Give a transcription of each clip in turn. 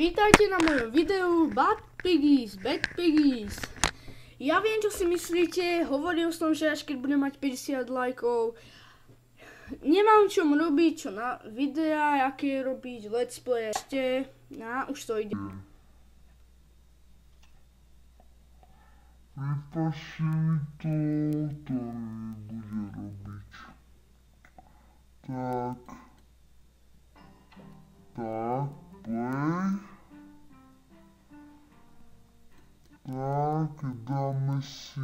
Vítajte na mojom videu Bad Piggies. Ja viem, čo si myslíte, hovoril som, že až keď budem mať 50 lajkov, nemám čo robiť, čo na videa, aké robiť, let's play, už to ide. Vypaši mi to nebude robiť. Tak, play. Tak, dáme si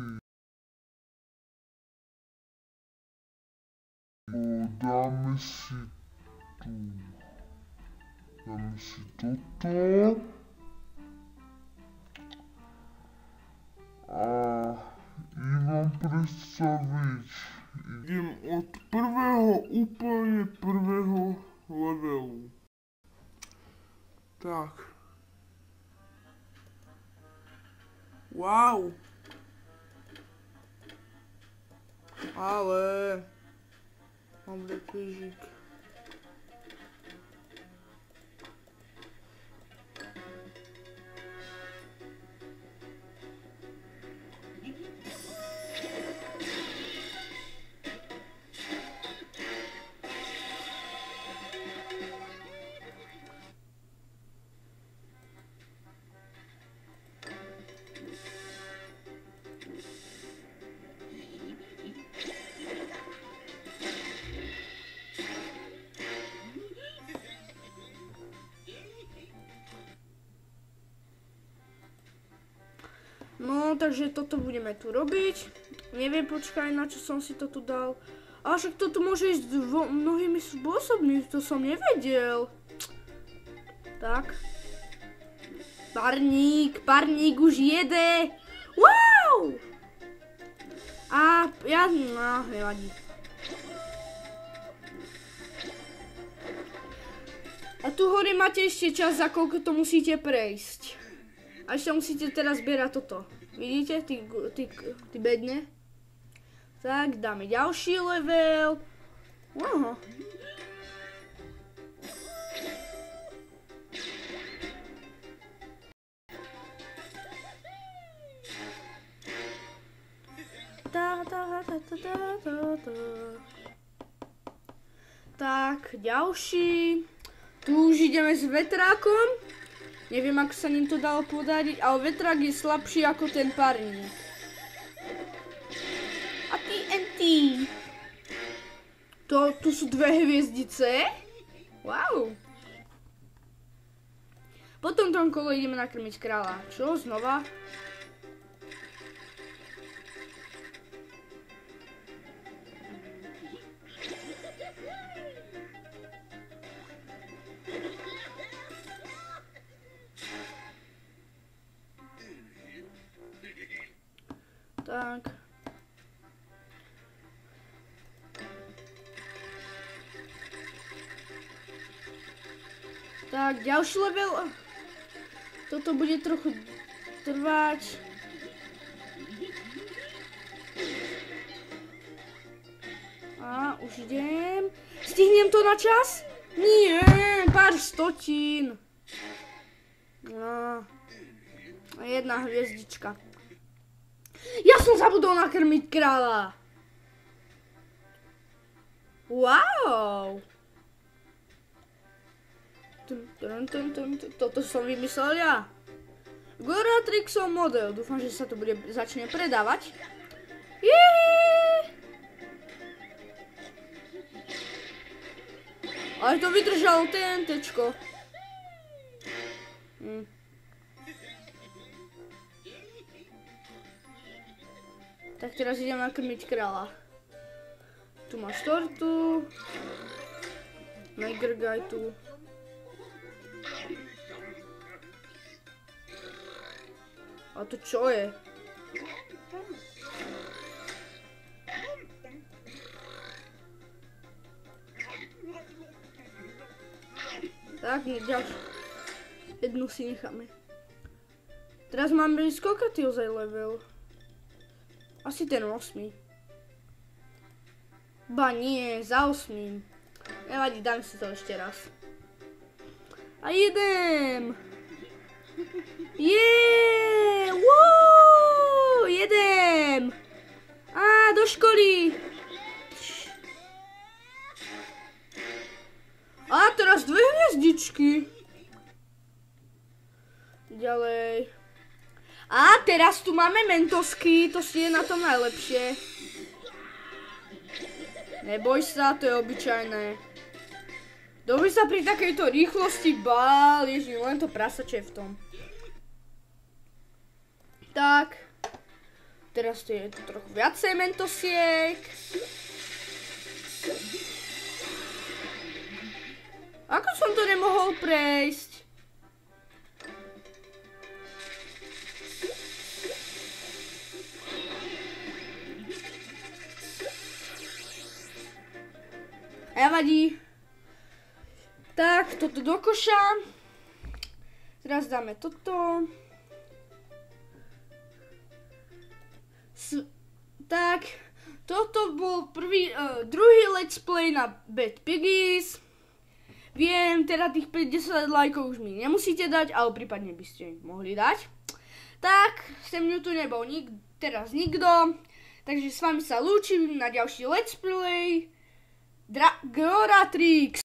toto. A idem predstaviť. Idem od úplne prvého levelu. Tak. Wow. Ale mám reprížik. No, takže toto budeme tu robiť. Neviem, počkaj, na čo som si to tu dal. Ale však toto môže ísť mnohými spôsobmi, to som nevedel. Tak. Parník už jede. Wow! A ja, no, nevadí. A tu hore máte ešte čas, za koľko to musíte prejsť. A ešte musíte teraz zbierať toto. Vidíte? Ty bedne. Tak, dáme ďalší level. Aha. Tak, ďalší. Tu už ideme s vetrákom. Neviem, ako sa ním to dalo podariť, ale vetrák je slabší ako ten parník. A TNT. Tu sú 2 hviezdice. Wow. Potom tom kolo ideme nakrmiť kráľa. Čo? Znova? Tak. Tak, ďalší level. Toto bude trochu trvať. A, už idem. Stihnem to na čas? Nie, pár stotín. No. Jedna hviezdička. Ja som zabudol nakrmiť kráľa. Wow. Toto som vymyslel ja. Goratrixov model. Dúfam, že sa to začne predávať. Ale to vydržalo TNTčko. Tak teraz idem nakrmiť kráľa. Tu máš tortu. Megrgaj tu. A to čo je? Tak, ďalšiu. Jednu si necháme. Teraz máme koľko ty ozaj level? Asi ten 8. Ba nie, za 8. Nevadí, dám si to ešte raz. A idem! Jedem! Do školy! A teraz 2 hviezdičky. Ďalej. A teraz tu máme mentosky, to si je na tom najlepšie. Neboj sa, to je obyčajné. Kto by sa pri takejto rýchlosti bál, ježi, len to prasače v tom. Tak. Teraz tu je trochu viacej mentosiek. Ako som to nemohol prejsť? Nevadí. Tak, toto do koša. Teraz dáme toto. Tak, toto bol druhý let's play na Bad Piggies. Viem, teda tých 50 lajkov už mi nemusíte dať, ale prípadne by ste mohli dať. Tak, sem tu nebol teraz nikto. Takže s vami sa lúčim na ďalší let's play. Goratrix.